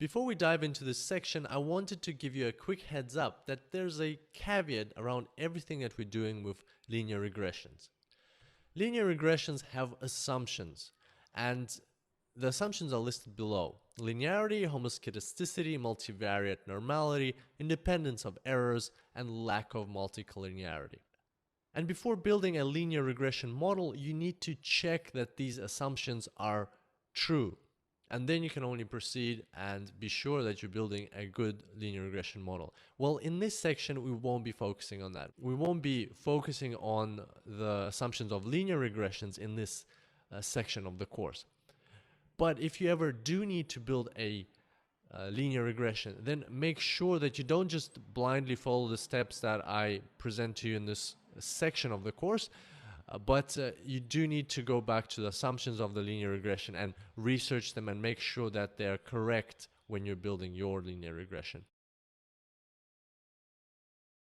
Before we dive into this section, I wanted to give you a quick heads up that there's a caveat around everything that we're doing with linear regressions. Linear regressions have assumptions, and the assumptions are listed below: linearity, homoscedasticity, multivariate normality, independence of errors, and lack of multicollinearity. And before building a linear regression model, you need to check that these assumptions are true. And then you can only proceed and be sure that you're building a good linear regression model. Well, in this section, we won't be focusing on that. We won't be focusing on the assumptions of linear regressions in this section of the course. But if you ever do need to build a linear regression, then make sure that you don't just blindly follow the steps that I present to you in this section of the course, but you do need to go back to the assumptions of the linear regression and research them and make sure that they're correct when you're building your linear regression.